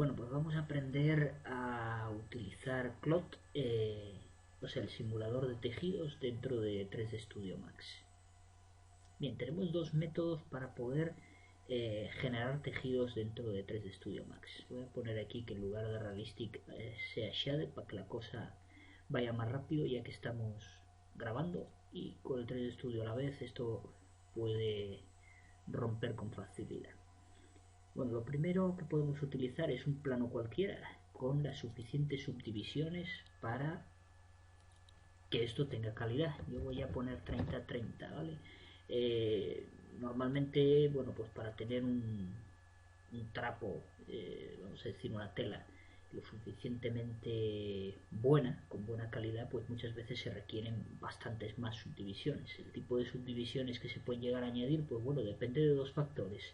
Bueno, pues vamos a aprender a utilizar CLOT, o sea, el simulador de tejidos dentro de 3D Studio Max. Bien, tenemos dos métodos para poder generar tejidos dentro de 3D Studio Max. Voy a poner aquí que en lugar de Realistic sea Shaded para que la cosa vaya más rápido, ya que estamos grabando y con el 3D Studio a la vez esto puede romper con facilidad. Bueno, lo primero que podemos utilizar es un plano cualquiera con las suficientes subdivisiones para que esto tenga calidad. Yo voy a poner 30-30, ¿vale? Normalmente, bueno, pues para tener un trapo, vamos a decir una tela lo suficientemente buena, con buena calidad, pues muchas veces se requieren bastantes más subdivisiones. El tipo de subdivisiones que se pueden llegar a añadir, pues bueno, depende de dos factores.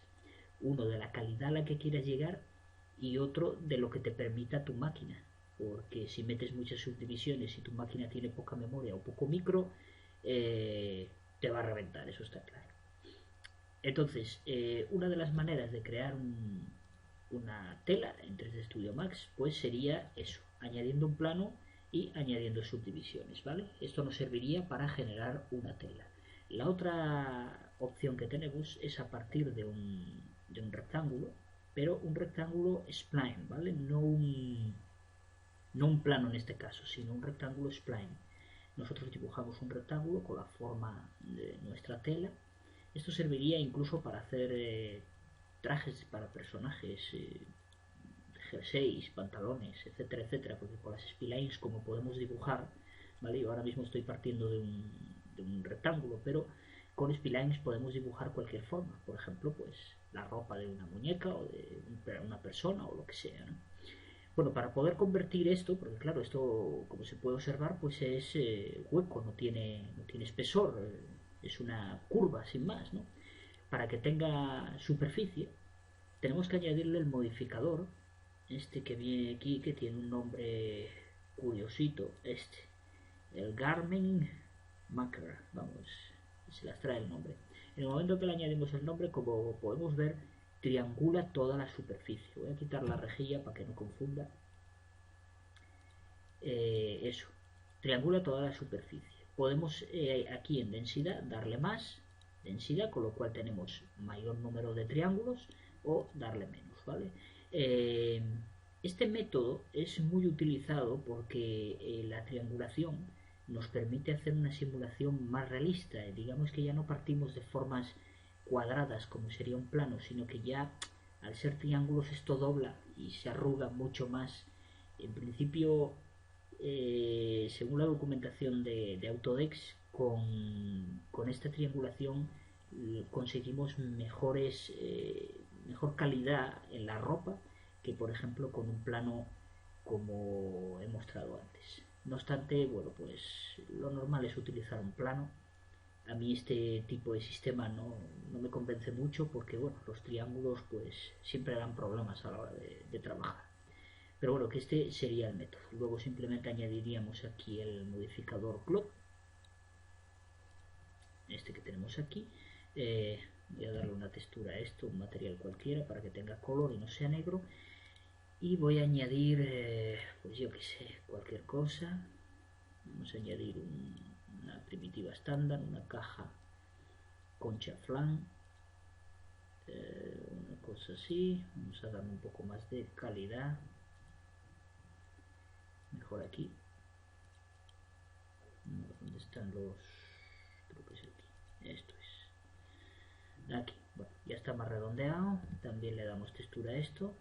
Uno, de la calidad a la que quieras llegar, y otro, de lo que te permita tu máquina. Porque si metes muchas subdivisiones y tu máquina tiene poca memoria o poco micro, te va a reventar, eso está claro. Entonces, una de las maneras de crear una tela en 3D Studio Max, pues sería eso, añadiendo un plano y añadiendo subdivisiones, ¿vale? Esto nos serviría para generar una tela. La otra opción que tenemos es a partir de un rectángulo, pero un rectángulo spline, ¿vale? No un plano en este caso, sino un rectángulo spline. Nosotros dibujamos un rectángulo con la forma de nuestra tela. Esto serviría incluso para hacer trajes para personajes, jerseys, pantalones, etcétera, etcétera, porque con las splines como podemos dibujar, ¿vale? Yo ahora mismo estoy partiendo de un rectángulo, pero con splines podemos dibujar cualquier forma, por ejemplo, pues la ropa de una muñeca o de una persona o lo que sea, ¿no? Bueno, para poder convertir esto, porque claro, esto como se puede observar, pues es hueco, no tiene espesor, es una curva sin más, ¿no? Para que tenga superficie, tenemos que añadirle el modificador, este que viene aquí, que tiene un nombre curiosito, el Garmin Maker, vamos, se las trae el nombre. En el momento que le añadimos el nombre, como podemos ver, triangula toda la superficie. Voy a quitar la rejilla para que no confunda. Eso, triangula toda la superficie. Podemos aquí en densidad darle más densidad, con lo cual tenemos mayor número de triángulos, o darle menos, ¿vale? Eh, este método es muy utilizado porque la triangulación nos permite hacer una simulación más realista. Digamos que ya no partimos de formas cuadradas como sería un plano, sino que ya al ser triángulos esto dobla y se arruga mucho más. En principio, según la documentación de Autodex, con esta triangulación conseguimos mejor calidad en la ropa que por ejemplo con un plano como he mostrado antes. No obstante, bueno, pues lo normal es utilizar un plano. A mí este tipo de sistema no me convence mucho porque bueno, los triángulos pues siempre dan problemas a la hora de trabajar. Pero bueno, que este sería el método. Luego simplemente añadiríamos aquí el modificador Clock, este que tenemos aquí. Voy a darle una textura a esto, un material cualquiera para que tenga color y no sea negro. Y voy a añadir, pues yo que sé, cualquier cosa. Vamos a añadir una primitiva estándar, una caja concha flan, una cosa así. Vamos a darle un poco más de calidad. Mejor aquí. ¿Dónde están los...? Creo que es aquí. Esto es. Aquí. Bueno, ya está más redondeado. También le damos textura a esto.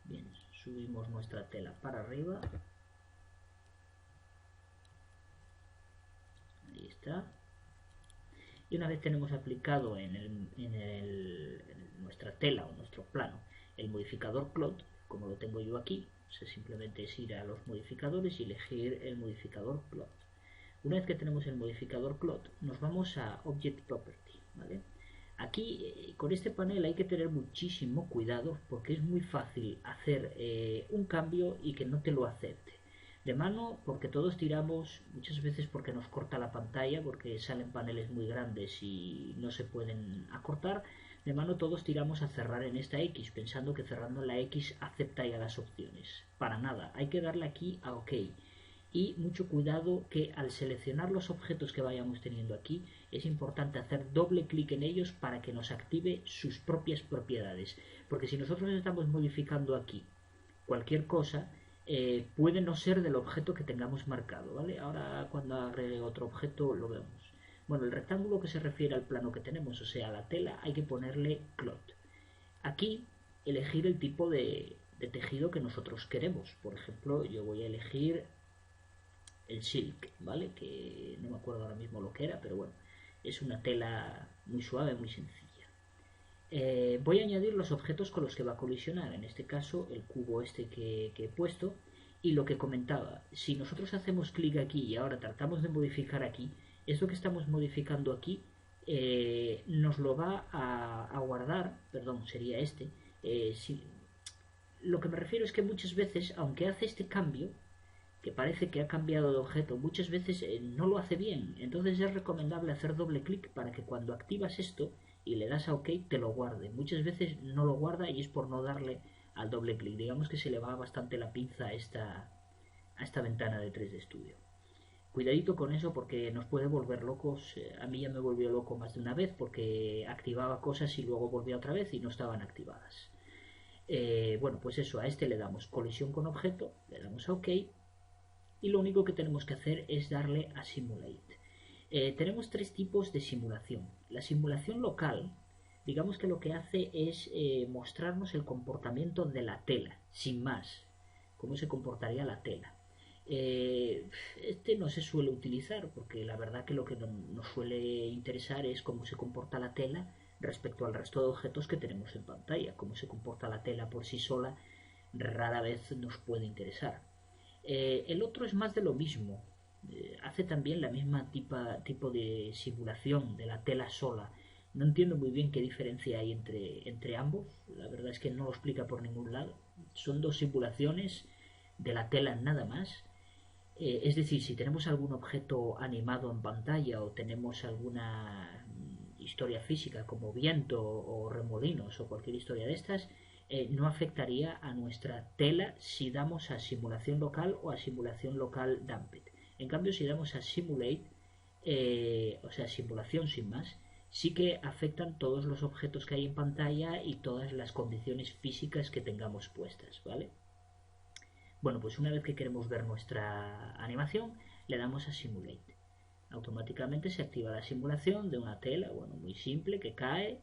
Bien, subimos nuestra tela para arriba. Ahí está. Y una vez tenemos aplicado en nuestra tela o nuestro plano el modificador Cloud, como lo tengo yo aquí, simplemente es ir a los modificadores y elegir el modificador Cloud. Una vez que tenemos el modificador Cloud, nos vamos a Object Property, ¿vale? Aquí con este panel hay que tener muchísimo cuidado porque es muy fácil hacer un cambio y que no te lo acepte. De mano, porque todos tiramos, muchas veces porque nos corta la pantalla, porque salen paneles muy grandes y no se pueden acortar. De mano todos tiramos a cerrar en esta X, pensando que cerrando en la X acepta ya las opciones. Para nada, hay que darle aquí a OK. Y mucho cuidado que al seleccionar los objetos que vayamos teniendo aquí, es importante hacer doble clic en ellos para que nos active sus propias propiedades. Porque si nosotros estamos modificando aquí cualquier cosa, puede no ser del objeto que tengamos marcado, ¿vale? Ahora cuando agregue otro objeto lo vemos. Bueno, el rectángulo que se refiere al plano que tenemos, o sea, a la tela, hay que ponerle clot. Aquí elegir el tipo de tejido que nosotros queremos. Por ejemplo, yo voy a elegir el silk, ¿vale? Que no me acuerdo ahora mismo lo que era, pero bueno, es una tela muy suave, muy sencilla. Voy a añadir los objetos con los que va a colisionar, en este caso el cubo este que he puesto, y lo que comentaba, si nosotros hacemos clic aquí y ahora tratamos de modificar aquí, esto que estamos modificando aquí nos lo va a guardar, perdón, sería este, lo que me refiero es que muchas veces, aunque hace este cambio, que parece que ha cambiado de objeto, muchas veces no lo hace bien. Entonces es recomendable hacer doble clic para que cuando activas esto y le das a OK te lo guarde. Muchas veces no lo guarda y es por no darle al doble clic. Digamos que se le va bastante la pinza a esta ventana de 3D Studio. Cuidadito con eso porque nos puede volver locos. A mí ya me volvió loco más de una vez porque activaba cosas y luego volvía otra vez y no estaban activadas. Bueno, pues eso, a este le damos colisión con objeto, le damos a OK. Y lo único que tenemos que hacer es darle a Simulate. Tenemos tres tipos de simulación. La simulación local, digamos que lo que hace es mostrarnos el comportamiento de la tela, sin más, cómo se comportaría la tela. Este no se suele utilizar porque la verdad que lo que nos suele interesar es cómo se comporta la tela respecto al resto de objetos que tenemos en pantalla. Cómo se comporta la tela por sí sola rara vez nos puede interesar. El otro es más de lo mismo. Hace también la misma tipo de simulación de la tela sola. No entiendo muy bien qué diferencia hay entre ambos. La verdad es que no lo explica por ningún lado. Son dos simulaciones de la tela nada más. Es decir, si tenemos algún objeto animado en pantalla o tenemos alguna historia física como viento o remolinos o cualquier historia de estas, no afectaría a nuestra tela si damos a simulación local o a simulación local damped. En cambio, si damos a simulate, o sea, simulación sin más, sí que afectan todos los objetos que hay en pantalla y todas las condiciones físicas que tengamos puestas, ¿vale? Bueno, pues una vez que queremos ver nuestra animación, le damos a simulate. Automáticamente se activa la simulación de una tela, bueno, muy simple, que cae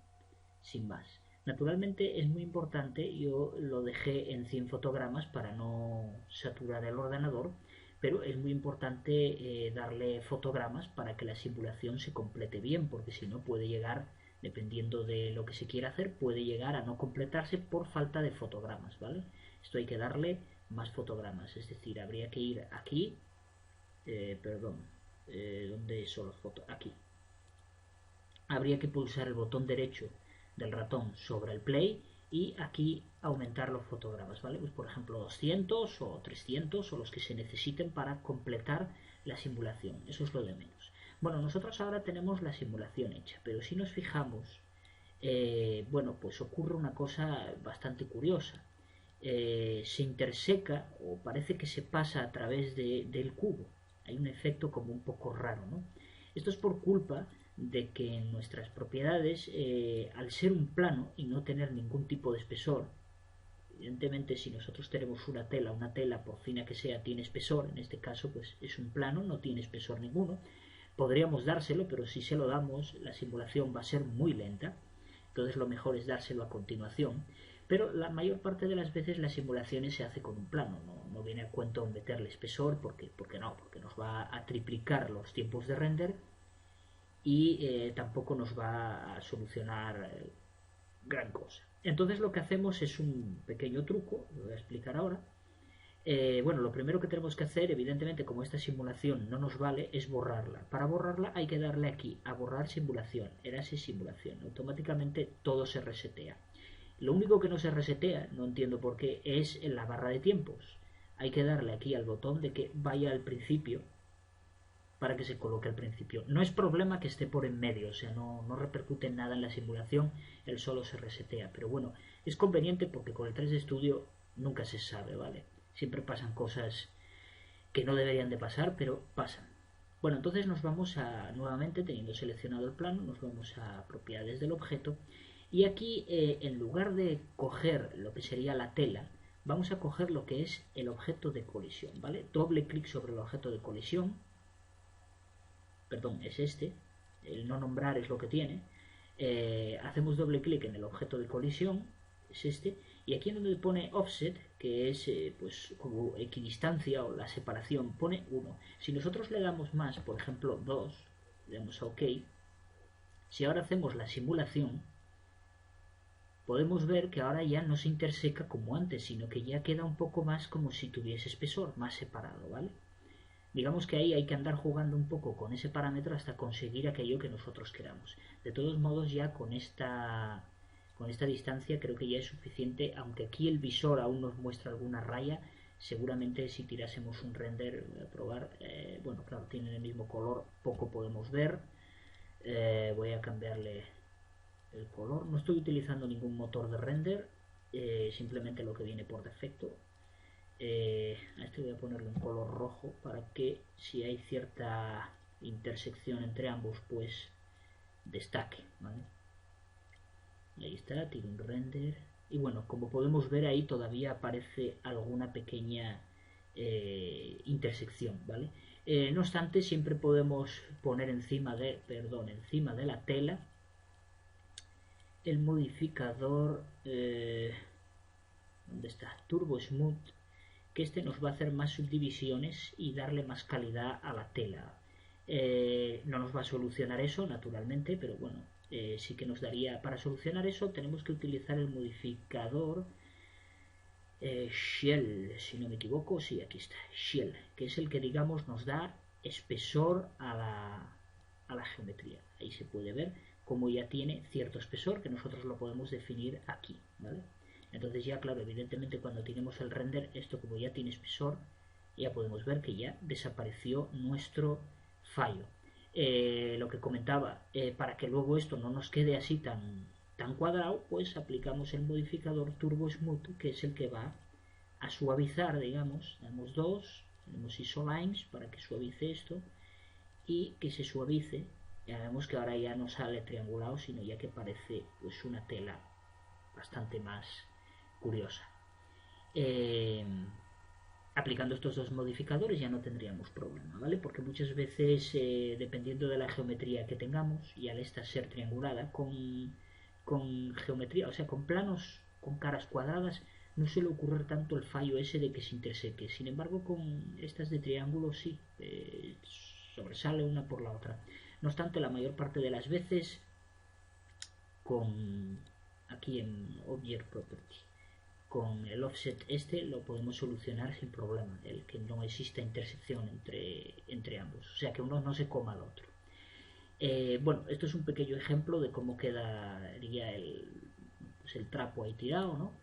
sin más. Naturalmente es muy importante, yo lo dejé en 100 fotogramas para no saturar el ordenador, pero es muy importante darle fotogramas para que la simulación se complete bien, porque si no puede llegar, dependiendo de lo que se quiera hacer, puede llegar a no completarse por falta de fotogramas, ¿vale? Esto hay que darle más fotogramas, es decir, habría que ir aquí, ¿dónde son los fotos? Aquí. Habría que pulsar el botón derecho del ratón sobre el play y aquí aumentar los fotogramas, ¿vale? Pues por ejemplo 200 o 300 o los que se necesiten para completar la simulación, eso es lo de menos. Bueno, nosotros ahora tenemos la simulación hecha, pero si nos fijamos, bueno, pues ocurre una cosa bastante curiosa. Se interseca o parece que se pasa a través del cubo. Hay un efecto como un poco raro, ¿no? Esto es por culpa de que en nuestras propiedades, al ser un plano y no tener ningún tipo de espesor, evidentemente si nosotros tenemos una tela por fina que sea tiene espesor, en este caso pues es un plano, no tiene espesor ninguno, podríamos dárselo, pero si se lo damos la simulación va a ser muy lenta, entonces lo mejor es dárselo a continuación, pero la mayor parte de las veces las simulaciones se hace con un plano, no viene a cuento meterle espesor porque nos va a triplicar los tiempos de render y tampoco nos va a solucionar gran cosa. Entonces lo que hacemos es un pequeño truco, lo voy a explicar ahora. Bueno, lo primero que tenemos que hacer, evidentemente como esta simulación no nos vale, es borrarla. Para borrarla hay que darle aquí a borrar simulación, erase simulación, automáticamente todo se resetea. Lo único que no se resetea, no entiendo por qué, es en la barra de tiempos. hay que darle aquí al botón de que vaya al principio para que se coloque al principio. No es problema que esté por en medio, o sea, no repercute en nada en la simulación, él solo se resetea. Pero bueno, es conveniente porque con el 3D Studio nunca se sabe, ¿vale? Siempre pasan cosas que no deberían de pasar, pero pasan. Bueno, entonces nos vamos a, nuevamente, teniendo seleccionado el plano, nos vamos a propiedades del objeto. Y aquí, en lugar de coger lo que sería la tela, vamos a coger lo que es el objeto de colisión, ¿vale? Doble clic sobre el objeto de colisión. Perdón, es este. El no nombrar es lo que tiene. Hacemos doble clic en el objeto de colisión, es este. Y aquí en donde pone offset, que es pues como equidistancia o la separación, pone 1. Si nosotros le damos más, por ejemplo 2, le damos a OK, si ahora hacemos la simulación, podemos ver que ahora ya no se interseca como antes, sino que ya queda un poco más como si tuviese espesor, más separado, ¿vale? Digamos que ahí hay que andar jugando un poco con ese parámetro hasta conseguir aquello que nosotros queramos. De todos modos, ya con esta distancia creo que ya es suficiente, aunque aquí el visor aún nos muestra alguna raya. Seguramente si tirásemos un render, voy a probar, bueno, claro, tienen el mismo color, poco podemos ver. Voy a cambiarle el color. No estoy utilizando ningún motor de render, simplemente lo que viene por defecto. A este voy a ponerle un color rojo para que si hay cierta intersección entre ambos pues destaque, ¿vale? Y ahí está, tiene un render y bueno, como podemos ver ahí todavía aparece alguna pequeña intersección, ¿vale? No obstante, siempre podemos poner encima de la tela el modificador ¿dónde está? Turbo Smooth, que este nos va a hacer más subdivisiones y darle más calidad a la tela. No nos va a solucionar eso, naturalmente, pero bueno, sí que nos daría, para solucionar eso tenemos que utilizar el modificador Shell, si no me equivoco, sí, aquí está, Shell, que es el que digamos nos da espesor a la geometría. Ahí se puede ver cómo ya tiene cierto espesor que nosotros lo podemos definir aquí, ¿vale? Entonces ya, claro, evidentemente cuando tenemos el render, esto como ya tiene espesor, ya podemos ver que ya desapareció nuestro fallo. Lo que comentaba, para que luego esto no nos quede así tan cuadrado, pues aplicamos el modificador Turbo Smooth, que es el que va a suavizar, digamos, damos 2, tenemos isolines para que suavice esto y que se suavice. Ya vemos que ahora ya no sale triangulado, sino ya que parece pues una tela bastante más curiosa. Aplicando estos dos modificadores ya no tendríamos problema, ¿vale? Porque muchas veces, dependiendo de la geometría que tengamos, y al esta ser triangulada, con geometría, o sea, con planos, con caras cuadradas, no suele ocurrir tanto el fallo ese de que se interseque. Sin embargo, con estas de triángulo sí, sobresale una por la otra. No obstante, la mayor parte de las veces, aquí en Object Property, con el offset este lo podemos solucionar sin problema, el que no exista intersección entre ambos, o sea que uno no se coma al otro. Bueno, esto es un pequeño ejemplo de cómo quedaría el trapo ahí tirado, ¿no?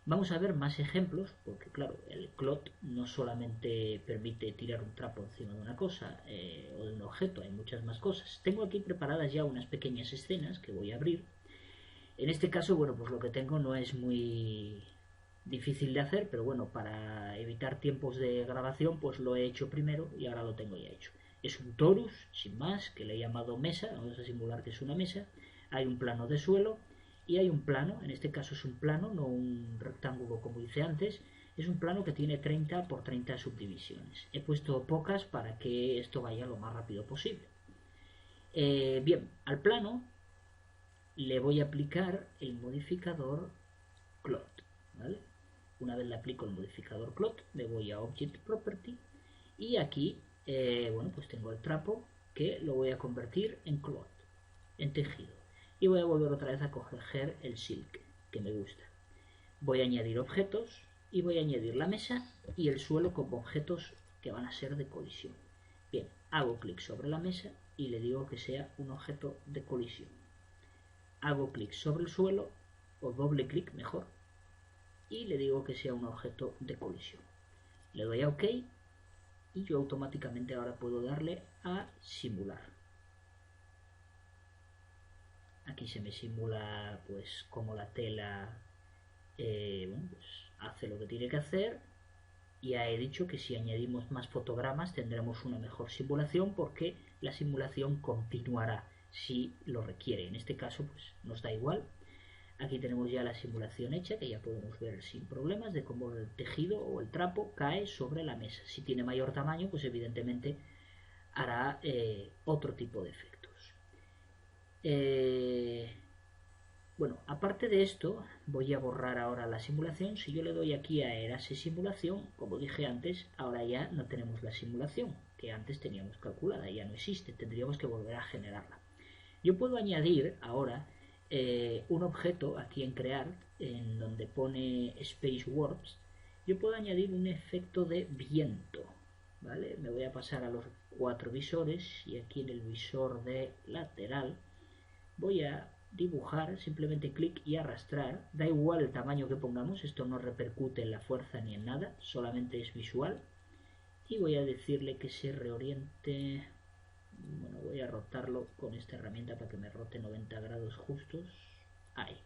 Vamos a ver más ejemplos, porque claro, el CLOT no solamente permite tirar un trapo encima de una cosa o de un objeto, hay muchas más cosas. Tengo aquí preparadas ya unas pequeñas escenas que voy a abrir. En este caso, bueno, pues lo que tengo no es muy difícil de hacer, pero bueno, para evitar tiempos de grabación pues lo he hecho primero y ahora lo tengo ya hecho. Es un torus, sin más, que le he llamado mesa, vamos a simular que es una mesa. Hay un plano de suelo y hay un plano, en este caso es un plano, no un rectángulo como hice antes, es un plano que tiene 30 por 30 subdivisiones. He puesto pocas para que esto vaya lo más rápido posible. Bien, al plano le voy a aplicar el modificador CLOT, ¿vale? Una vez le aplico el modificador CLOT, me voy a Object Property y aquí, bueno, pues tengo el trapo que lo voy a convertir en CLOT, en tejido. Y voy a volver otra vez a coger el silk, que me gusta. Voy a añadir objetos y voy a añadir la mesa y el suelo como objetos que van a ser de colisión. Bien, hago clic sobre la mesa y le digo que sea un objeto de colisión. Hago clic sobre el suelo, o doble clic mejor, y le digo que sea un objeto de colisión. Le doy a OK y yo automáticamente ahora puedo darle a simular. Aquí se me simula pues como la tela bueno, pues, hace lo que tiene que hacer. Ya he dicho que si añadimos más fotogramas tendremos una mejor simulación, porque la simulación continuará si lo requiere. En este caso pues nos da igual. Aquí tenemos ya la simulación hecha, que ya podemos ver sin problemas de cómo el tejido o el trapo cae sobre la mesa. Si tiene mayor tamaño, pues evidentemente hará otro tipo de efectos. Bueno, aparte de esto, voy a borrar ahora la simulación. Si yo le doy aquí a Erase Simulación, como dije antes, ahora ya no tenemos la simulación que antes teníamos calculada, ya no existe, tendríamos que volver a generarla. Yo puedo añadir ahora un objeto aquí en crear, en donde pone Space Warps. Yo puedo añadir un efecto de viento, ¿vale? Me voy a pasar a los 4 visores y aquí en el visor de lateral voy a dibujar, simplemente clic y arrastrar, da igual el tamaño que pongamos, esto no repercute en la fuerza ni en nada, solamente es visual, y voy a decirle que se reoriente. Bueno, voy a rotarlo con esta herramienta para que me rote 90 grados justos, ahí.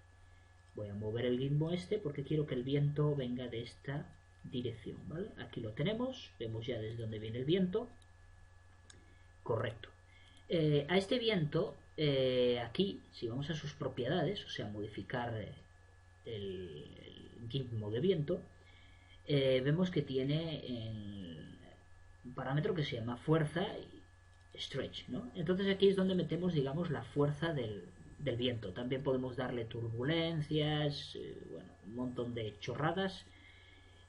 Voy a mover el gizmo porque quiero que el viento venga de esta dirección, ¿vale? Aquí lo tenemos, vemos ya desde dónde viene el viento, correcto. A este viento, aquí, si vamos a sus propiedades, o sea, modificar el gizmo de viento, vemos que tiene un parámetro que se llama fuerza y stretch, ¿no? Entonces aquí es donde metemos, digamos, la fuerza del viento. También podemos darle turbulencias, bueno, un montón de chorradas,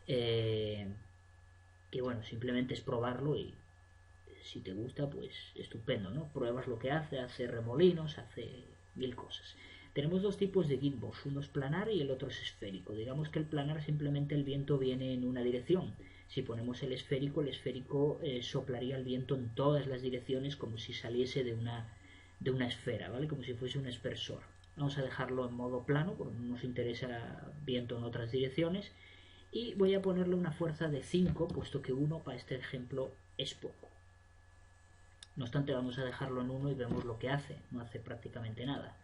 que bueno, simplemente es probarlo y si te gusta, pues estupendo, ¿no? Pruebas lo que hace remolinos, hace mil cosas. Tenemos dos tipos de gizmos, uno es planar y el otro es esférico. Digamos que el planar simplemente el viento viene en una dirección. Si ponemos el esférico soplaría el viento en todas las direcciones como si saliese de una esfera, ¿vale? Como si fuese un aspersor. Vamos a dejarlo en modo plano porque no nos interesa viento en otras direcciones. Y voy a ponerle una fuerza de 5, puesto que 1 para este ejemplo es poco. No obstante, vamos a dejarlo en 1 y vemos lo que hace. No hace prácticamente nada.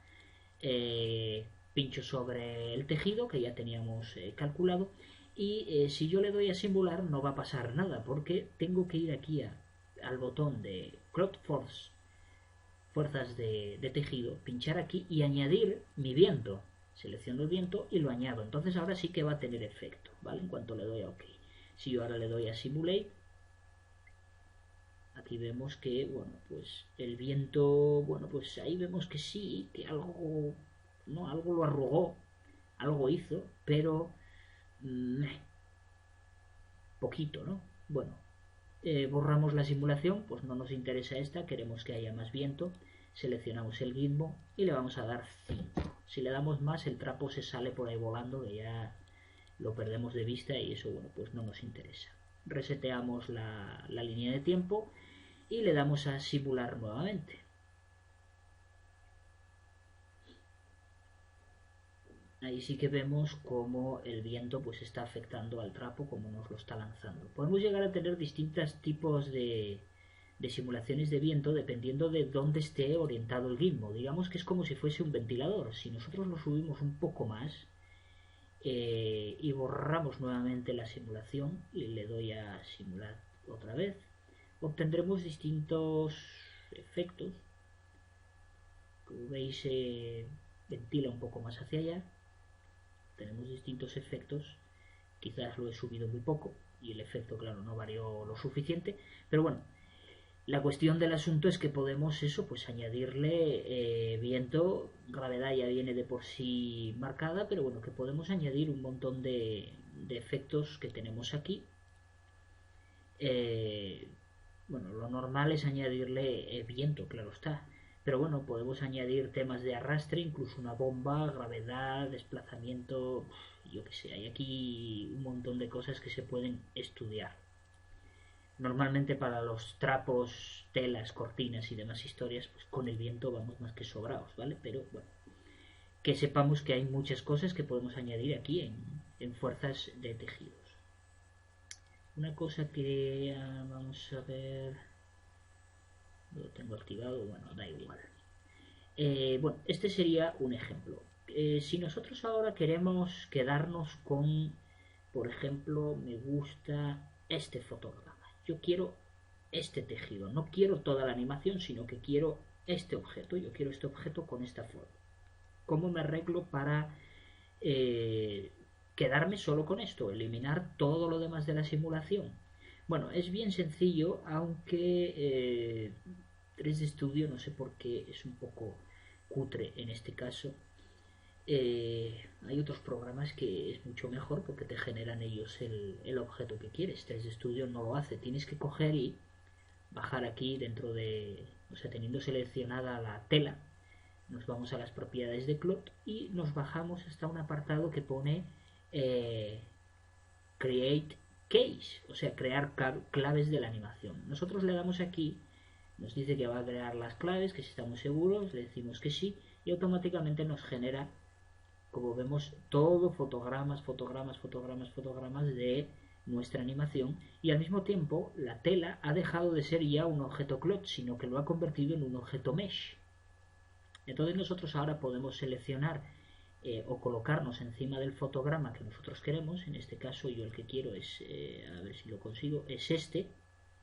Pincho sobre el tejido que ya teníamos calculado. Y si yo le doy a simular no va a pasar nada, porque tengo que ir aquí al botón de Crop Force, fuerzas de tejido, pinchar aquí y añadir mi viento. Selecciono el viento y lo añado. Entonces ahora sí que va a tener efecto, ¿vale? En cuanto le doy a OK. Si yo ahora le doy a Simulate, aquí vemos que, bueno, pues el viento, bueno, pues ahí vemos que sí, que algo, no, algo lo arrugó, algo hizo, pero poquito, ¿no? Bueno, borramos la simulación, pues no nos interesa esta, queremos que haya más viento, seleccionamos el gizmo y le vamos a dar 5. Si le damos más, el trapo se sale por ahí volando, que ya lo perdemos de vista y eso, bueno, pues no nos interesa. Reseteamos la línea de tiempo y le damos a simular nuevamente. Ahí sí que vemos cómo el viento pues está afectando al trapo, como nos lo está lanzando. Podemos llegar a tener distintos tipos de simulaciones de viento dependiendo de dónde esté orientado el gizmo. Digamos que es como si fuese un ventilador. Si nosotros lo subimos un poco más y borramos nuevamente la simulación y le doy a simular otra vez, obtendremos distintos efectos. Como veis, ventila un poco más hacia allá. Tenemos distintos efectos. Quizás lo he subido muy poco y el efecto, claro, no varió lo suficiente, pero bueno, la cuestión del asunto es que podemos eso, pues añadirle viento. Gravedad ya viene de por sí marcada, pero bueno, que podemos añadir un montón de efectos que tenemos aquí. Bueno, lo normal es añadirle viento, claro está, pero bueno, podemos añadir temas de arrastre, incluso una bomba, gravedad, desplazamiento, yo que sé, hay aquí un montón de cosas que se pueden estudiar. Normalmente para los trapos, telas, cortinas y demás historias, pues con el viento vamos más que sobrados, ¿vale? Pero bueno, que sepamos que hay muchas cosas que podemos añadir aquí en fuerzas de tejidos. Una cosa que vamos a ver, lo tengo activado, bueno, da igual. Bueno, este sería un ejemplo. Si nosotros ahora queremos quedarnos con, por ejemplo, me gusta este fotograma, yo quiero este tejido, no quiero toda la animación, sino que quiero este objeto, yo quiero este objeto con esta forma. ¿Cómo me arreglo para quedarme solo con esto, eliminar todo lo demás de la simulación? Bueno, es bien sencillo, aunque 3D Studio no sé por qué es un poco cutre en este caso. Hay otros programas que es mucho mejor porque te generan ellos el objeto que quieres. 3D Studio no lo hace, tienes que coger y bajar aquí dentro de, o sea, teniendo seleccionada la tela, nos vamos a las propiedades de Cloud y nos bajamos hasta un apartado que pone eh, Create Case, o sea, crear claves de la animación. Nosotros le damos aquí, nos dice que va a crear las claves, que si estamos seguros, le decimos que sí, y automáticamente nos genera, como vemos, todo fotogramas, fotogramas, fotogramas, fotogramas de nuestra animación, y al mismo tiempo la tela ha dejado de ser ya un objeto Cloud, sino que lo ha convertido en un objeto Mesh. Entonces nosotros ahora podemos seleccionar o colocarnos encima del fotograma que nosotros queremos. En este caso yo el que quiero es, a ver si lo consigo, es este,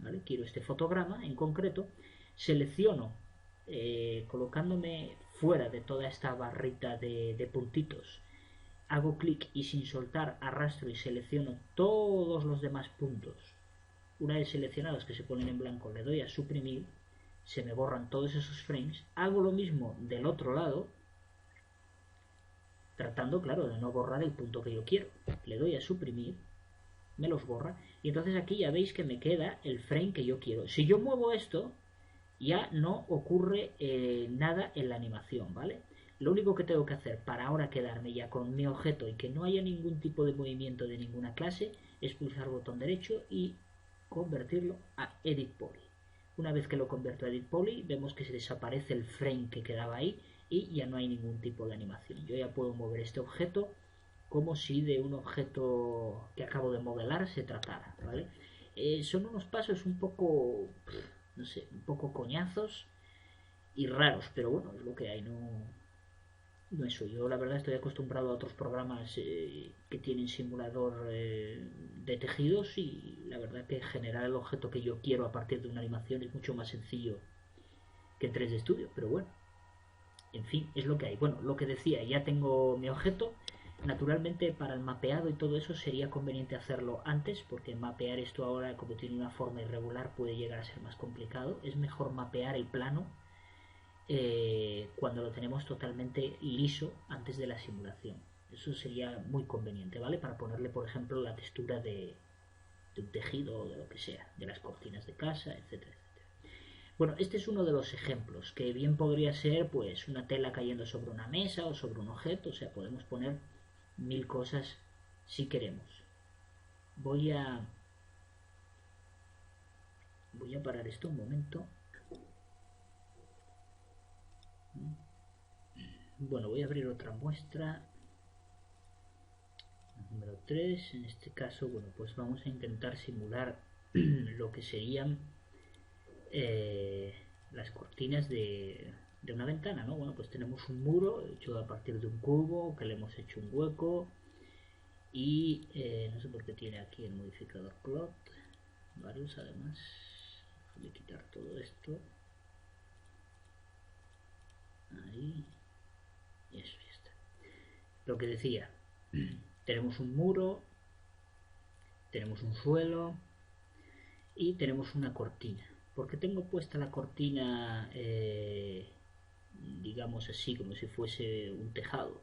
¿vale? Quiero este fotograma en concreto. Selecciono colocándome fuera de toda esta barrita de puntitos. Hago clic y sin soltar arrastro y selecciono todos los demás puntos. Una vez seleccionados que se ponen en blanco, le doy a suprimir, se me borran todos esos frames. Hago lo mismo del otro lado, tratando, claro, de no borrar el punto que yo quiero. Le doy a suprimir, me los borra, y entonces aquí ya veis que me queda el frame que yo quiero. Si yo muevo esto, ya no ocurre nada en la animación, ¿vale? Lo único que tengo que hacer para ahora quedarme ya con mi objeto y que no haya ningún tipo de movimiento de ninguna clase es pulsar botón derecho y convertirlo a Edit Poly. Una vez que lo convierto a Edit Poly, vemos que se desaparece el frame que quedaba ahí y ya no hay ningún tipo de animación. Yo ya puedo mover este objeto como si de un objeto que acabo de modelar se tratara, ¿vale? Son unos pasos un poco, no sé, un poco coñazos y raros, pero bueno, es lo que hay, no eso. Yo la verdad estoy acostumbrado a otros programas que tienen simulador de tejidos y la verdad que generar el objeto que yo quiero a partir de una animación es mucho más sencillo que en 3D Studio, pero bueno, en fin, es lo que hay. Bueno, lo que decía, ya tengo mi objeto. Naturalmente para el mapeado y todo eso sería conveniente hacerlo antes, porque mapear esto ahora, como tiene una forma irregular, puede llegar a ser más complicado. Es mejor mapear el plano cuando lo tenemos totalmente liso antes de la simulación. Eso sería muy conveniente, ¿vale? Para ponerle, por ejemplo, la textura de un tejido o de lo que sea, de las cortinas de casa, etcétera. Bueno, este es uno de los ejemplos, que bien podría ser pues una tela cayendo sobre una mesa o sobre un objeto, o sea, podemos poner mil cosas si queremos. Voy a parar esto un momento. Bueno, voy a abrir otra muestra. Número 3. En este caso, bueno, pues vamos a intentar simular lo que serían las cortinas de una ventana, ¿no? Bueno, pues tenemos un muro hecho a partir de un cubo que le hemos hecho un hueco y no sé por qué tiene aquí el modificador plot, varios además. Voy a quitar todo esto. Ahí. Y eso ya está. Lo que decía, tenemos un muro, tenemos un suelo y tenemos una cortina. Porque tengo puesta la cortina, digamos así, como si fuese un tejado.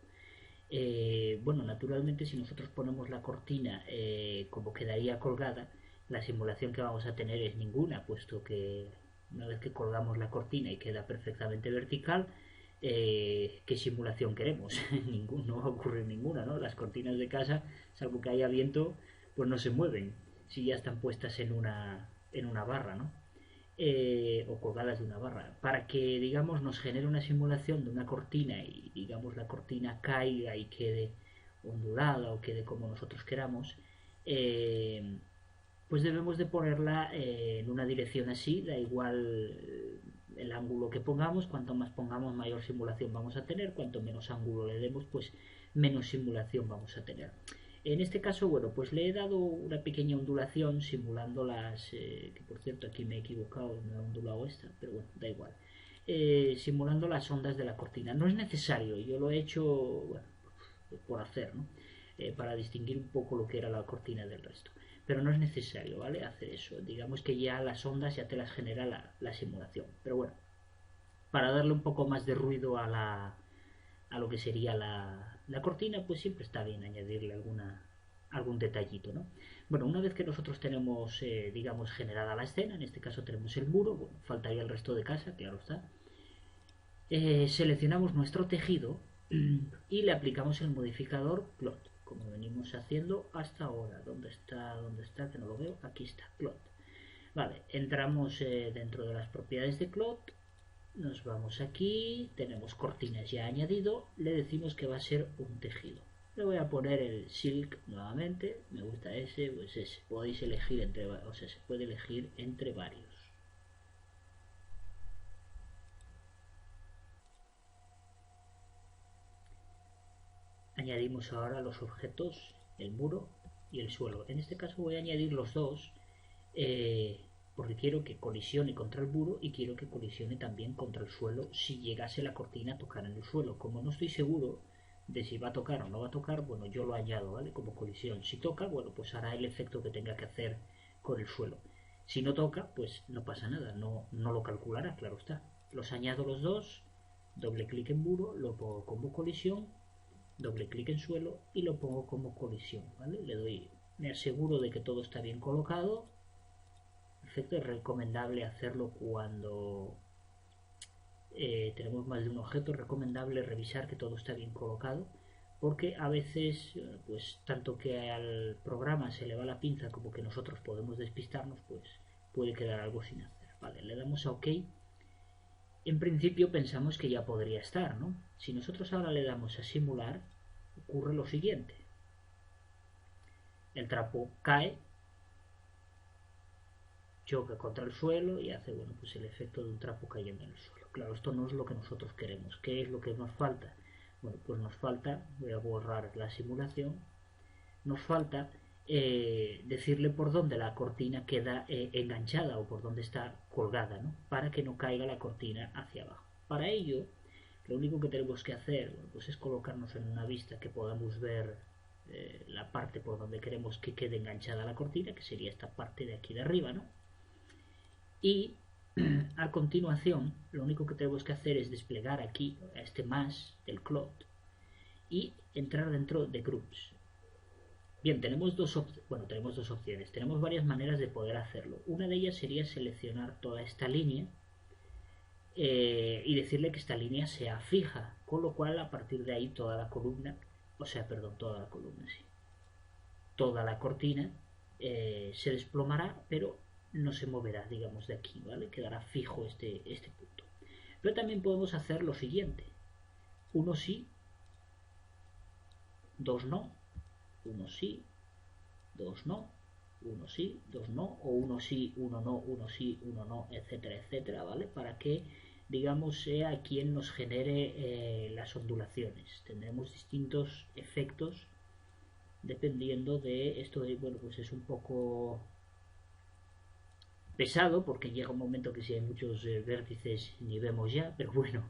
Bueno, naturalmente si nosotros ponemos la cortina como quedaría colgada, la simulación que vamos a tener es ninguna, puesto que una vez que colgamos la cortina y queda perfectamente vertical, ¿qué simulación queremos? No va a ocurrir ninguna, ¿no? Las cortinas de casa, salvo que haya viento, pues no se mueven si ya están puestas en una barra, ¿no? O colgadas de una barra, para que digamos nos genere una simulación de una cortina y digamos la cortina caiga y quede ondulada o quede como nosotros queramos. pues debemos de ponerla en una dirección así, da igual el ángulo que pongamos, cuanto más pongamos mayor simulación vamos a tener, cuanto menos ángulo le demos pues menos simulación vamos a tener. En este caso, bueno, pues le he dado una pequeña ondulación simulando las, que por cierto aquí me he equivocado, me he ondulado esta, pero bueno, da igual. Simulando las ondas de la cortina. No es necesario, yo lo he hecho, bueno, por hacer, ¿no? Para distinguir un poco lo que era la cortina del resto. Pero no es necesario, ¿vale? Hacer eso. Digamos que ya las ondas ya te las genera la simulación. Pero bueno, para darle un poco más de ruido a lo que sería la cortina, pues siempre está bien añadirle algún detallito, ¿no? Bueno, una vez que nosotros tenemos, digamos, generada la escena, en este caso tenemos el muro, bueno, faltaría el resto de casa, claro está. Seleccionamos nuestro tejido y le aplicamos el modificador plot, como venimos haciendo hasta ahora. ¿Dónde está? ¿Dónde está? Que no lo veo. Aquí está, plot. Vale, entramos dentro de las propiedades de plot, nos vamos aquí, tenemos cortinas ya añadido, le decimos que va a ser un tejido. Le voy a poner el silk nuevamente, me gusta ese, pues ese. Podéis elegir entre, o sea, se puede elegir entre varios. Añadimos ahora los objetos, el muro y el suelo. En este caso voy a añadir los dos porque quiero que colisione contra el muro y quiero que colisione también contra el suelo si llegase la cortina a tocar en el suelo. Como no estoy seguro de si va a tocar o no va a tocar, bueno, yo lo añado, ¿vale? Como colisión. Si toca, bueno, pues hará el efecto que tenga que hacer con el suelo. Si no toca, pues no pasa nada, no lo calculará, claro está. Los añado los dos, doble clic en muro, lo pongo como colisión, doble clic en suelo y lo pongo como colisión, ¿vale? Le doy, me aseguro de que todo está bien colocado. Perfecto, es recomendable hacerlo cuando tenemos más de un objeto, es recomendable revisar que todo está bien colocado, porque a veces, pues tanto que al programa se le va la pinza como que nosotros podemos despistarnos, pues puede quedar algo sin hacer. Vale, le damos a OK. En principio pensamos que ya podría estar, ¿no? Si nosotros ahora le damos a simular, ocurre lo siguiente. El trapo cae, choca contra el suelo y hace, bueno, pues el efecto de un trapo cayendo en el suelo. Claro, esto no es lo que nosotros queremos. ¿Qué es lo que nos falta? Bueno, pues nos falta, voy a borrar la simulación, nos falta decirle por dónde la cortina queda enganchada o por dónde está colgada, ¿no? Para que no caiga la cortina hacia abajo. Para ello, lo único que tenemos que hacer, bueno, pues es colocarnos en una vista que podamos ver la parte por donde queremos que quede enganchada la cortina, que sería esta parte de aquí de arriba, ¿no? Y a continuación lo único que tenemos que hacer es desplegar aquí a este más del cloth y entrar dentro de groups. Bien, tenemos dos opciones, tenemos varias maneras de poder hacerlo. Una de ellas sería seleccionar toda esta línea y decirle que esta línea sea fija, con lo cual a partir de ahí toda la columna, toda la cortina se desplomará, pero no se moverá, digamos, de aquí, ¿vale? Quedará fijo este punto. Pero también podemos hacer lo siguiente: uno sí, dos no, uno sí, dos no, uno sí, dos no, o uno sí, uno no, uno sí, uno no, etcétera, etcétera, ¿vale? Para que, digamos, sea quien nos genere las ondulaciones. Tendremos distintos efectos dependiendo de esto. Bueno, pues es un poco pesado porque llega un momento que si hay muchos vértices ni vemos ya, pero bueno,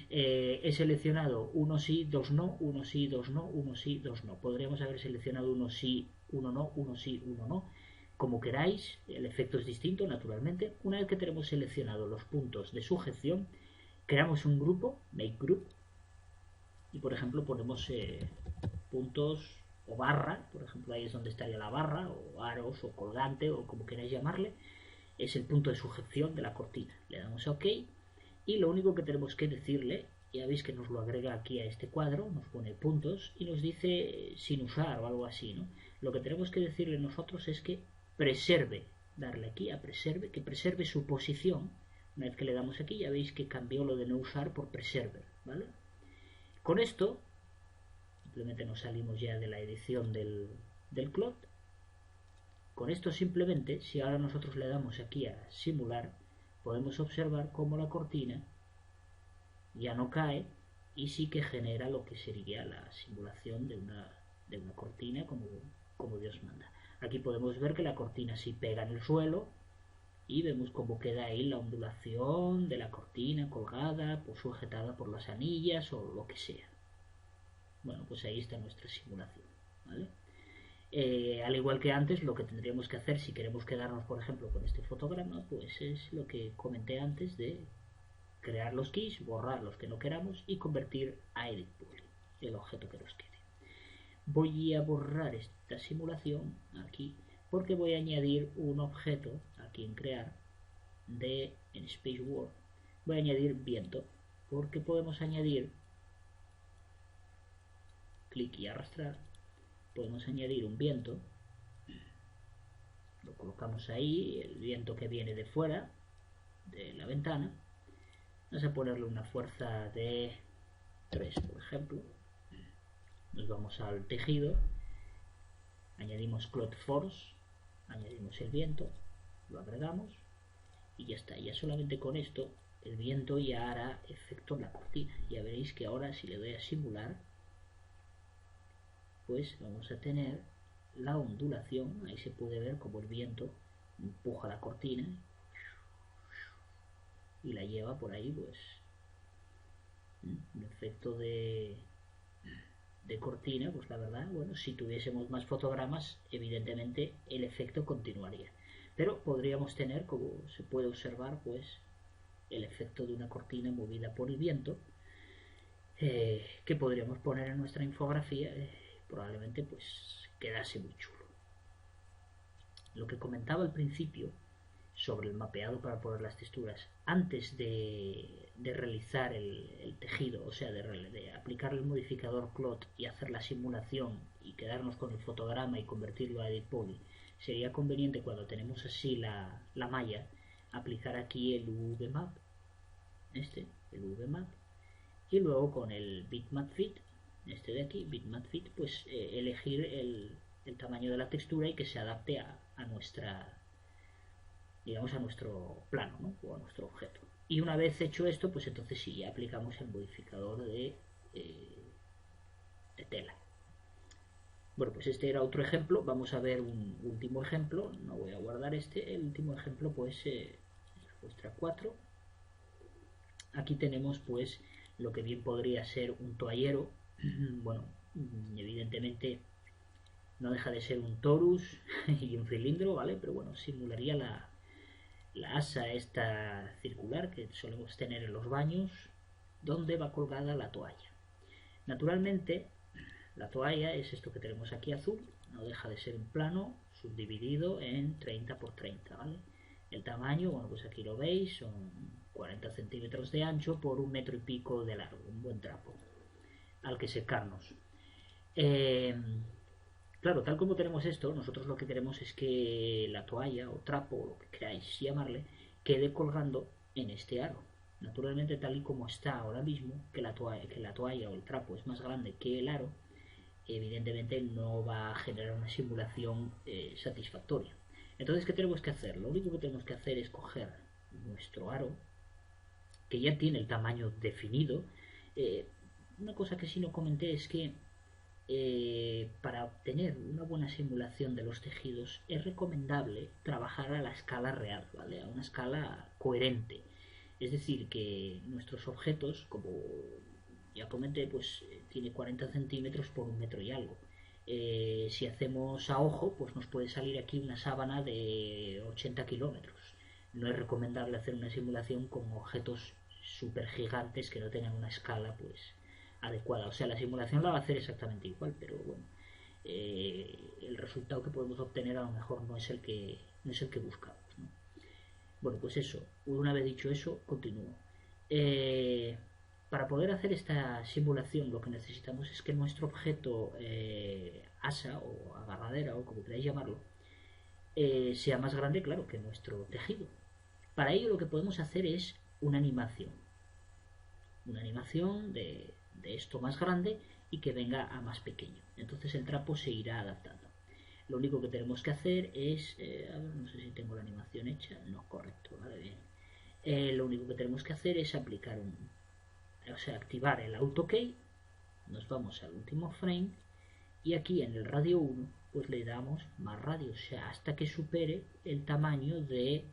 he seleccionado uno sí, dos no, uno sí, dos no, uno sí, dos no. Podríamos haber seleccionado uno sí, uno no, uno sí, uno no. Como queráis, el efecto es distinto, naturalmente. Una vez que tenemos seleccionado los puntos de sujeción, creamos un grupo, make group, y por ejemplo ponemos puntos o barra, por ejemplo ahí es donde estaría la barra, o aros, o colgante, o como queráis llamarle. Es el punto de sujeción de la cortina. Le damos a OK y lo único que tenemos que decirle, ya veis que nos lo agrega aquí a este cuadro, nos pone puntos y nos dice sin usar o algo así, ¿no? Lo que tenemos que decirle nosotros es que preserve, darle aquí a preserve, que preserve su posición. Una vez que le damos aquí ya veis que cambió lo de no usar por preserver, ¿vale? Con esto simplemente nos salimos ya de la edición del cloth. con esto simplemente, si ahora nosotros le damos aquí a simular, podemos observar cómo la cortina ya no cae y sí que genera lo que sería la simulación de una cortina como Dios manda. Aquí podemos ver que la cortina sí pega en el suelo y vemos cómo queda ahí la ondulación de la cortina colgada, pues sujetada por las anillas o lo que sea. Bueno, pues ahí está nuestra simulación, ¿vale? Al igual que antes, lo que tendríamos que hacer si queremos quedarnos, por ejemplo, con este fotograma, pues es lo que comenté antes de crear los keys, borrar los que no queramos y convertir a edit pool el objeto que nos quede. Voy a borrar esta simulación aquí porque voy a añadir un objeto aquí en crear en Space World. Voy a añadir viento porque podemos añadir clic y arrastrar. Podemos añadir un viento, lo colocamos ahí, el viento que viene de fuera de la ventana. Vamos a ponerle una fuerza de 3, por ejemplo. Nos vamos al tejido, añadimos Cloud Force, añadimos el viento, lo agregamos y ya está. Ya solamente con esto el viento ya hará efecto en la cortina. Ya veréis que ahora si le doy a simular, pues vamos a tener la ondulación. Ahí se puede ver como el viento empuja la cortina y la lleva por ahí, pues un efecto de cortina. Pues la verdad, bueno, si tuviésemos más fotogramas, evidentemente el efecto continuaría, pero podríamos tener, como se puede observar, pues el efecto de una cortina movida por el viento, que podríamos poner en nuestra infografía. Probablemente pues quedase muy chulo. Lo que comentaba al principio sobre el mapeado para poner las texturas, antes de realizar el tejido, o sea, de aplicar el modificador Cloud y hacer la simulación y quedarnos con el fotograma y convertirlo a Edit Poly, sería conveniente, cuando tenemos así la malla, aplicar aquí el UV-Map, el UV-Map, y luego con el Bitmap Fit, este de aquí, Bitmap Fit, pues elegir el tamaño de la textura y que se adapte a nuestra, digamos, a nuestro plano, ¿no? O a nuestro objeto. Y una vez hecho esto, pues entonces sí, ya aplicamos el modificador de tela. Bueno, pues este era otro ejemplo. Vamos a ver un último ejemplo. No voy a guardar este. El último ejemplo, pues, muestra 4. Aquí tenemos, pues, lo que bien podría ser un toallero. Bueno, evidentemente no deja de ser un torus y un cilindro, ¿vale? Pero bueno, simularía la asa esta circular que solemos tener en los baños, donde va colgada la toalla. Naturalmente, la toalla es esto que tenemos aquí azul, no deja de ser un plano subdividido en 30 por 30, ¿vale? El tamaño, bueno, pues aquí lo veis, son 40 centímetros de ancho por 1,5 metros de largo, un buen trapo al que secarnos. Claro, tal como tenemos esto, nosotros lo que queremos es que la toalla o trapo, o lo que queráis llamarle, quede colgando en este aro. Naturalmente, tal y como está ahora mismo, que la toalla o el trapo es más grande que el aro, evidentemente no va a generar una simulación satisfactoria. Entonces, ¿qué tenemos que hacer? Lo único que tenemos que hacer es coger nuestro aro, que ya tiene el tamaño definido. Una cosa que sí no comenté es que para obtener una buena simulación de los tejidos es recomendable trabajar a la escala real, ¿vale? A una escala coherente. Es decir, que nuestros objetos, como ya comenté, pues tiene 40 centímetros por 1 metro y algo. Si hacemos a ojo, pues nos puede salir aquí una sábana de 80 kilómetros. No es recomendable hacer una simulación con objetos súper gigantes que no tengan una escala, pues, adecuada. O sea, la simulación la va a hacer exactamente igual, pero bueno, el resultado que podemos obtener a lo mejor no es el que buscamos, ¿no? Bueno, pues eso, una vez dicho eso, continúo. Para poder hacer esta simulación, lo que necesitamos es que nuestro objeto asa o agarradera, o como queráis llamarlo, sea más grande, claro, que nuestro tejido. Para ello lo que podemos hacer es una animación de esto más grande y que venga a más pequeño. Entonces el trapo se irá adaptando. lo único que tenemos que hacer es, a ver, no sé si tengo la animación hecha, no, correcto, vale, bien. Lo único que tenemos que hacer es aplicar o sea, activar el AutoKey, nos vamos al último frame y aquí en el radio 1 pues le damos más radio, o sea, hasta que supere el tamaño de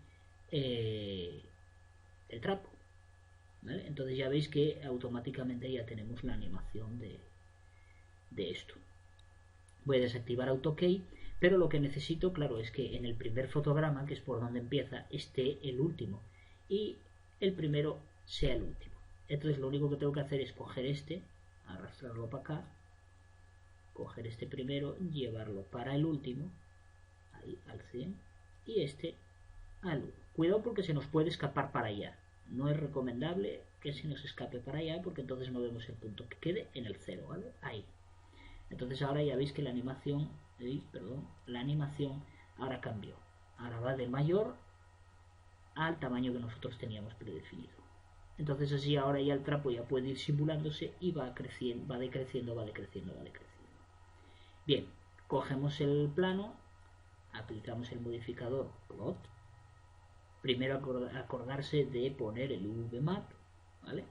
el trapo, ¿vale? Entonces ya veis que automáticamente ya tenemos la animación de esto. Voy a desactivar AutoKey, pero lo que necesito, claro, es que en el primer fotograma, que es por donde empieza, esté el último y el primero sea el último. Entonces lo único que tengo que hacer es coger este, arrastrarlo para acá, coger este primero, llevarlo para el último, ahí al 100, y este al 1. Cuidado porque se nos puede escapar para allá. No es recomendable que se nos escape para allá porque entonces no vemos el punto, que quede en el 0, ¿vale? Ahí. Entonces ahora ya veis que la animación, la animación ahora cambió. Ahora va de mayor al tamaño que nosotros teníamos predefinido. Entonces así ahora ya el trapo ya puede ir simulándose y va creciendo, va decreciendo, va decreciendo, va decreciendo. Bien, cogemos el plano, aplicamos el modificador plot. Primero acordarse de poner el VMap, ¿vale?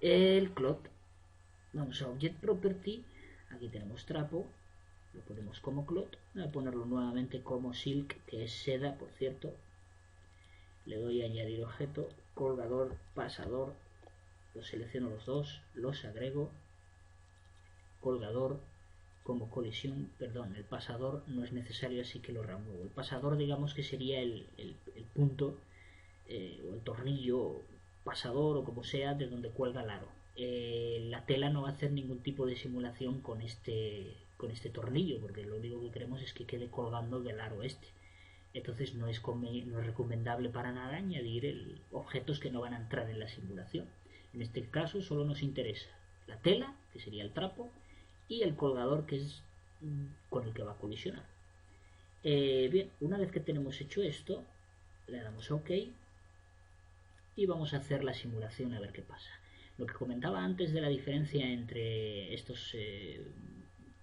El plot, vamos a Object Property, aquí tenemos trapo, lo ponemos como clot, voy a ponerlo nuevamente como silk, que es seda, por cierto. Le doy a añadir objeto, colgador, pasador, los selecciono los dos, los agrego, colgador como colisión, perdón, el pasador no es necesario, así que lo remuevo. El pasador, digamos que sería el punto o el tornillo pasador o como sea de donde cuelga el aro. La tela no va a hacer ningún tipo de simulación con este tornillo, porque lo único que queremos es que quede colgando del aro este. Entonces no es recomendable para nada añadir objetos que no van a entrar en la simulación. En este caso solo nos interesa la tela, que sería el trapo, y el colgador, que es con el que va a colisionar. Bien, una vez que tenemos hecho esto, le damos OK y vamos a hacer la simulación a ver qué pasa. Lo que comentaba antes de la diferencia entre estos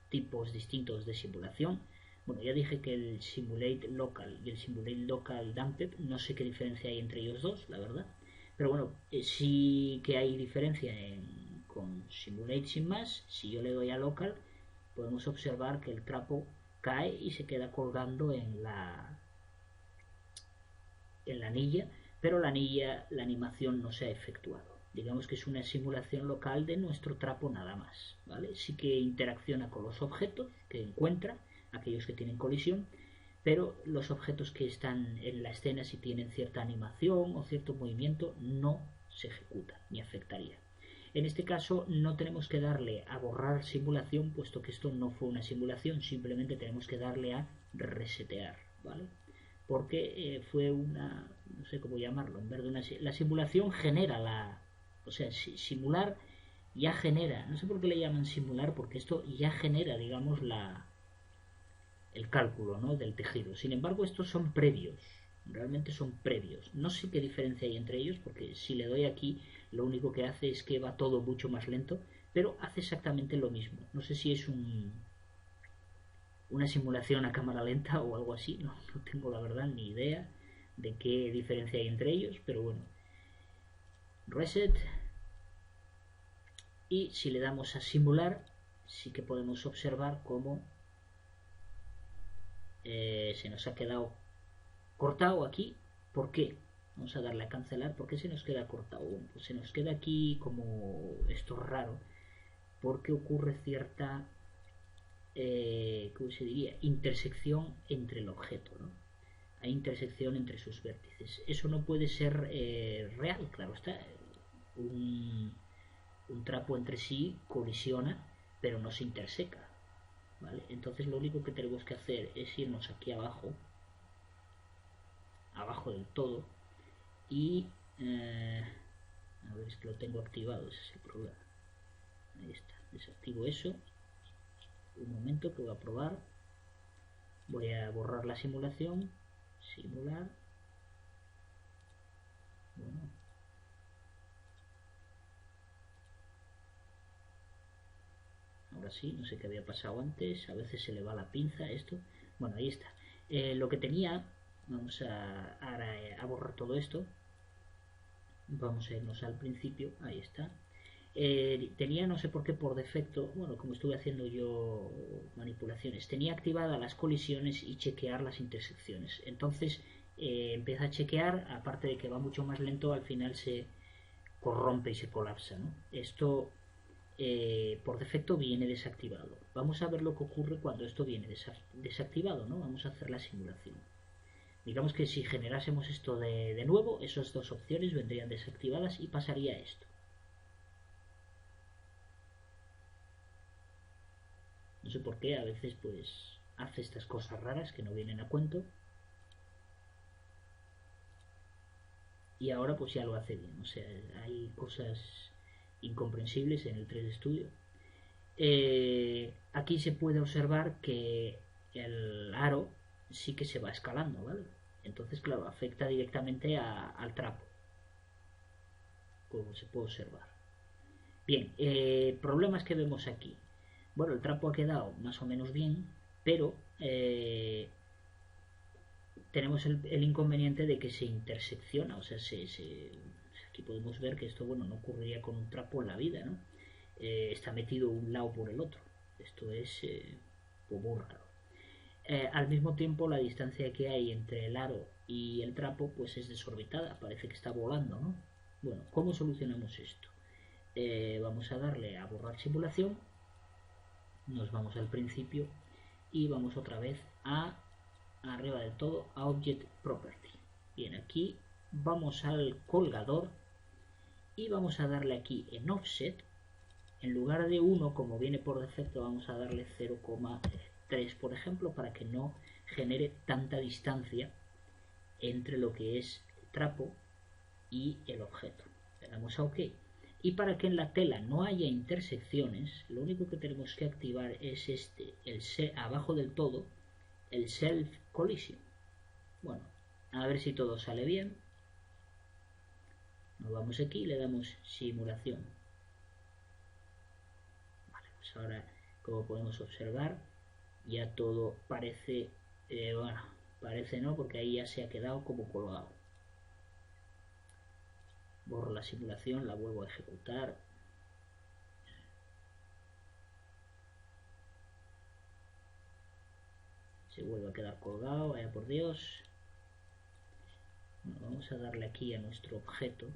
tipos distintos de simulación, bueno, ya dije que el Simulate Local y el Simulate Local Damped, no sé qué diferencia hay entre ellos dos, la verdad, pero bueno, sí que hay diferencia con Simulate sin más. Si yo le doy a Local, podemos observar que el trapo cae y se queda colgando en la anilla, pero la animación no se ha efectuado. Digamos que es una simulación local de nuestro trapo nada más, ¿vale? Sí que interacciona con los objetos que encuentra, aquellos que tienen colisión, pero los objetos que están en la escena, si tienen cierta animación o cierto movimiento, no se ejecuta ni afectaría. En este caso no tenemos que darle a borrar simulación, puesto que esto no fue una simulación, simplemente tenemos que darle a resetear, ¿vale? Porque fue una, no sé cómo llamarlo, en vez de la simulación genera o sea, simular ya genera, no sé por qué le llaman simular, porque esto ya genera, digamos, el cálculo, ¿no?, del tejido. Sin embargo, estos son previos, realmente son previos. No sé qué diferencia hay entre ellos, porque si le doy aquí, lo único que hace es que va todo mucho más lento, pero hace exactamente lo mismo. No sé si es una simulación a cámara lenta o algo así, no tengo la verdad ni idea de qué diferencia hay entre ellos, pero bueno. Reset, y si le damos a simular, sí que podemos observar cómo se nos ha quedado cortado aquí. ¿Por qué? Vamos a darle a cancelar. ¿Por qué se nos queda cortado? Bueno, pues se nos queda aquí como esto raro, porque ocurre cierta ¿cómo se diría?, intersección entre el objeto, ¿no? Hay intersección entre sus vértices. Eso no puede ser real, claro está. Un trapo entre sí colisiona, pero no se interseca, ¿vale? Entonces lo único que tenemos que hacer es irnos aquí abajo del todo, y a ver, es que lo tengo activado, ese es el problema. Ahí está, desactivo eso. Un momento que voy a probar. Voy a borrar la simulación, simular. Bueno, ahora ahora sí, no sé qué había pasado antes, a veces se le va la pinza esto. Bueno, ahí está. Lo que tenía, vamos a borrar todo esto. Vamos a irnos al principio, ahí está. Tenía, no sé por qué, por defecto, bueno, como estuve haciendo yo manipulaciones, tenía activadas las colisiones y chequear las intersecciones. Entonces empieza a chequear, aparte de que va mucho más lento, al final se corrompe y se colapsa, ¿no? Esto por defecto viene desactivado. Vamos a ver lo que ocurre cuando esto viene desactivado, ¿no? Vamos a hacer la simulación. Digamos que si generásemos esto de nuevo, esas dos opciones vendrían desactivadas y pasaría esto. No sé por qué, a veces pues hace estas cosas raras que no vienen a cuento. Y ahora pues ya lo hace bien. O sea, hay cosas incomprensibles en el 3D Studio. Aquí se puede observar que el aro sí que se va escalando, ¿vale? Entonces, claro, afecta directamente al trapo, como se puede observar. Bien, problemas que vemos aquí. Bueno, el trapo ha quedado más o menos bien, pero tenemos el inconveniente de que se intersecciona, o sea, aquí podemos ver que esto, bueno, no ocurriría con un trapo en la vida, ¿no? Está metido un lado por el otro. Esto es muy raro. Al mismo tiempo, la distancia que hay entre el aro y el trapo pues es desorbitada, parece que está volando, ¿no? Bueno, ¿cómo solucionamos esto? Vamos a darle a borrar simulación, nos vamos al principio y vamos otra vez arriba del todo a Object Property. Bien, aquí vamos al colgador y vamos a darle aquí en Offset. En lugar de 1, como viene por defecto, vamos a darle 0,3, por ejemplo, para que no genere tanta distancia entre lo que es el trapo y el objeto. Le damos a OK. Y para que en la tela no haya intersecciones, lo único que tenemos que activar es abajo del todo, el Self Collision. Bueno, a ver si todo sale bien. Nos vamos aquí y le damos simulación. Vale, pues ahora, como podemos observar, ya todo parece, bueno, parece no, porque ahí ya se ha quedado como colgado. Borro la simulación, la vuelvo a ejecutar. Se vuelve a quedar colgado, vaya por Dios. Bueno, vamos a darle aquí a nuestro objeto,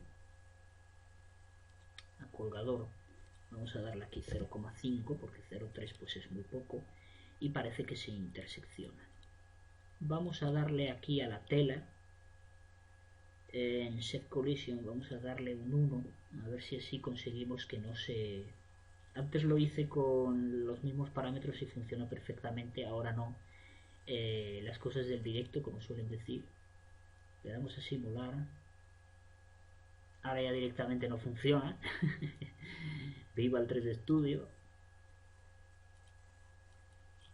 a colgador. Vamos a darle aquí 0,5 porque 0,3 pues es muy poco y parece que se intersecciona. Vamos a darle aquí a la tela en Set Collision, vamos a darle un 1, a ver si así conseguimos que no se... Antes lo hice con los mismos parámetros y funcionó perfectamente, ahora no. Las cosas del directo, como suelen decir. Le damos a simular. Ahora ya directamente no funciona. Viva el 3D Studio.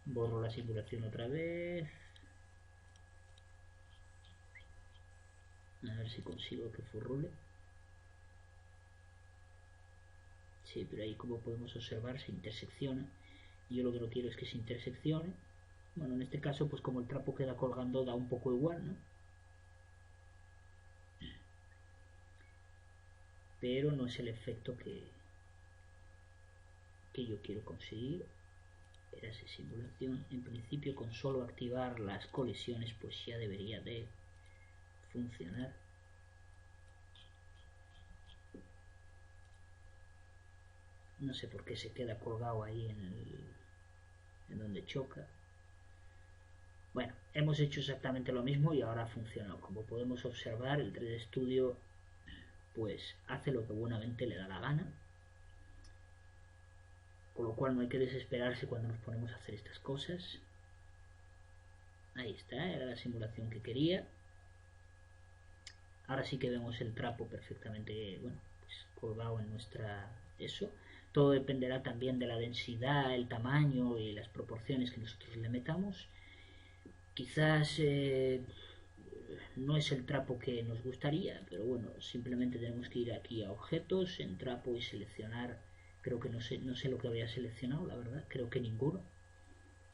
Borro la simulación otra vez. A ver si consigo que furrule. Sí, pero ahí, como podemos observar, se intersecciona. Yo lo que no quiero es que se interseccione. Bueno, en este caso, pues como el trapo queda colgando, da un poco igual, ¿no? Pero no es el efecto que yo quiero conseguir. Era esa simulación. En principio, con solo activar las colisiones, pues ya debería de funcionar. No sé por qué se queda colgado ahí en donde choca. Bueno, hemos hecho exactamente lo mismo y ahora ha funcionado. Como podemos observar, el 3D Studio pues hace lo que buenamente le da la gana. Con lo cual no hay que desesperarse cuando nos ponemos a hacer estas cosas. Ahí está, era la simulación que quería. Ahora sí que vemos el trapo perfectamente, bueno, pues colgado en nuestra... eso. Todo dependerá también de la densidad, el tamaño y las proporciones que nosotros le metamos. Quizás no es el trapo que nos gustaría, pero bueno, simplemente tenemos que ir aquí a objetos, en trapo y seleccionar Creo que no sé lo que había seleccionado, la verdad. Creo que ninguno.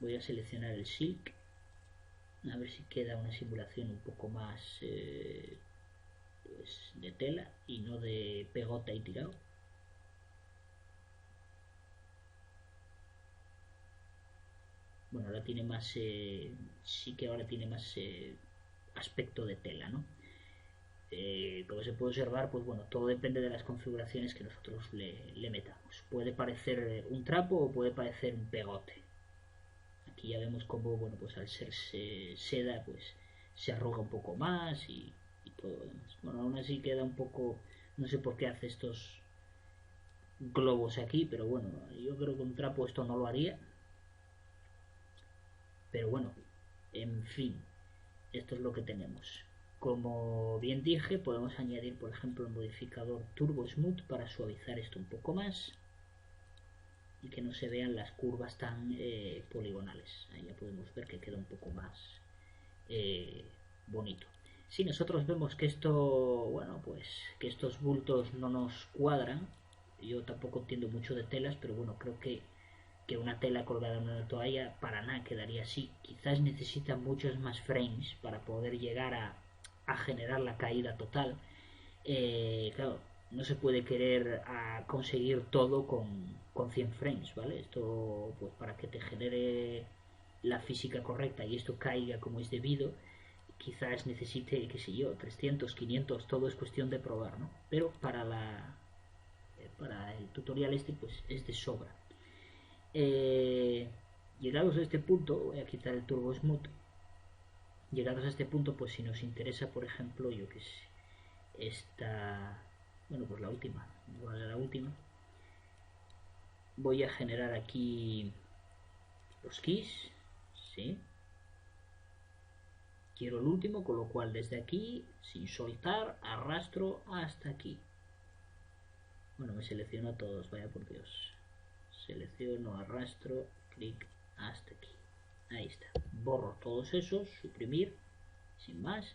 Voy a seleccionar el silk. A ver si queda una simulación un poco más pues de tela y no de pegota y tirado. Bueno, ahora tiene más, sí que ahora tiene más aspecto de tela, ¿no? Como se puede observar, pues bueno, todo depende de las configuraciones que nosotros le metamos. Puede parecer un trapo o puede parecer un pegote. Aquí ya vemos cómo, bueno, pues al ser seda, pues se arruga un poco más y todo lo demás. Bueno, aún así queda un poco, no sé por qué hace estos globos aquí, pero bueno, yo creo que un trapo esto no lo haría. Pero bueno, en fin, esto es lo que tenemos. Como bien dije, podemos añadir, por ejemplo, el modificador Turbo Smooth para suavizar esto un poco más y que no se vean las curvas tan poligonales. Ahí ya podemos ver que queda un poco más bonito. Si nosotros vemos que esto, bueno, pues que estos bultos no nos cuadran, yo tampoco entiendo mucho de telas, pero bueno, creo que una tela colgada en una toalla para nada quedaría así. Quizás necesita muchos más frames para poder llegar a generar la caída total. Claro, no se puede querer conseguir todo con 100 frames, ¿vale? Esto, pues para que te genere la física correcta y esto caiga como es debido, quizás necesite, qué sé yo, 300, 500, todo es cuestión de probar, ¿no? Pero para el tutorial este, pues es de sobra. Llegados a este punto, voy a quitar el Turbo Smooth. Llegados a este punto, pues si nos interesa, por ejemplo, yo que sé, esta, bueno, pues la última, igual a la última, voy a generar aquí los keys, ¿sí? Quiero el último, con lo cual desde aquí, sin soltar, arrastro hasta aquí. Bueno, me selecciono a todos, vaya por Dios. Selecciono, arrastro, clic hasta aquí. Ahí está. Borro todos esos, suprimir, sin más.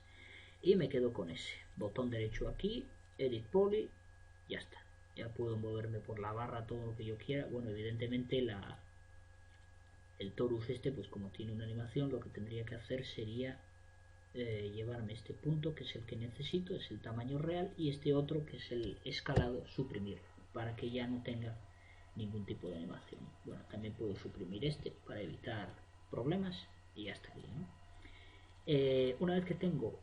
Y me quedo con ese. Botón derecho aquí, Edit Poly, ya está. Ya puedo moverme por la barra todo lo que yo quiera. Bueno, evidentemente el torus este, pues como tiene una animación, lo que tendría que hacer sería llevarme este punto, que es el que necesito, es el tamaño real, y este otro, que es el escalado, suprimirlo, para que ya no tenga ningún tipo de animación. Bueno, también puedo suprimir este para evitar problemas y ya está bien, ¿no? Una vez que tengo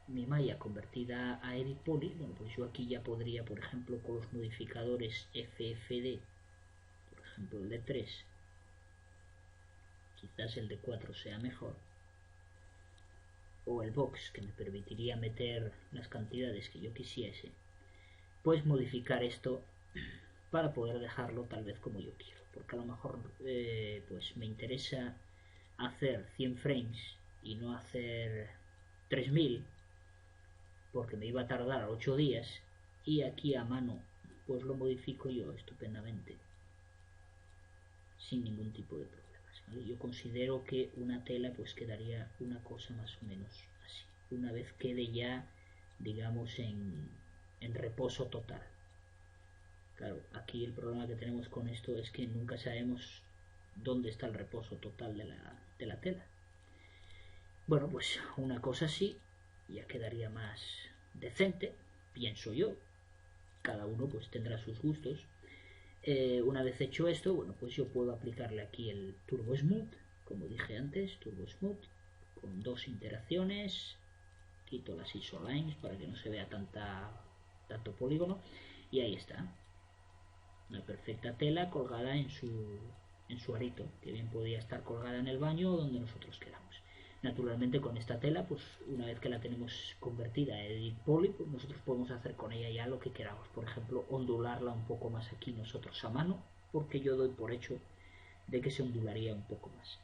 mi malla convertida a Edit Poly, bueno, pues yo aquí ya podría, por ejemplo, con los modificadores FFD, por ejemplo el de 3, quizás el de 4 sea mejor, o el box, que me permitiría meter las cantidades que yo quisiese, pues modificar esto para poder dejarlo tal vez como yo quiero, porque a lo mejor pues me interesa hacer 100 frames y no hacer 3000 porque me iba a tardar 8 días, y aquí a mano pues lo modifico yo estupendamente sin ningún tipo de problemas, ¿vale? Yo considero que una tela pues quedaría una cosa más o menos así, una vez quede ya, digamos, en reposo total. Claro, aquí el problema que tenemos con esto es que nunca sabemos dónde está el reposo total de la tela. Bueno, pues una cosa así ya quedaría más decente, pienso yo. Cada uno pues tendrá sus gustos. Una vez hecho esto, bueno, pues yo puedo aplicarle aquí el Turbo Smooth, como dije antes, Turbo Smooth, con dos interacciones. Quito las isolines para que no se vea tanto polígono, y ahí está. Una perfecta tela colgada en su arito, que bien podría estar colgada en el baño o donde nosotros queramos. Naturalmente con esta tela, pues una vez que la tenemos convertida a Edit Poly, pues nosotros podemos hacer con ella ya lo que queramos. Por ejemplo, ondularla un poco más aquí nosotros a mano, porque yo doy por hecho de que se ondularía un poco más.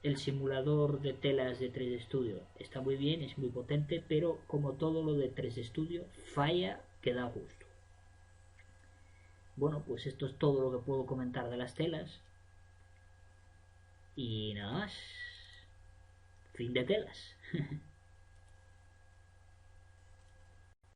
El simulador de telas de 3D Studio está muy bien, es muy potente, pero como todo lo de 3D Studio, falla que da gusto. Bueno, pues esto es todo lo que puedo comentar de las telas. Y nada más. Fin de telas.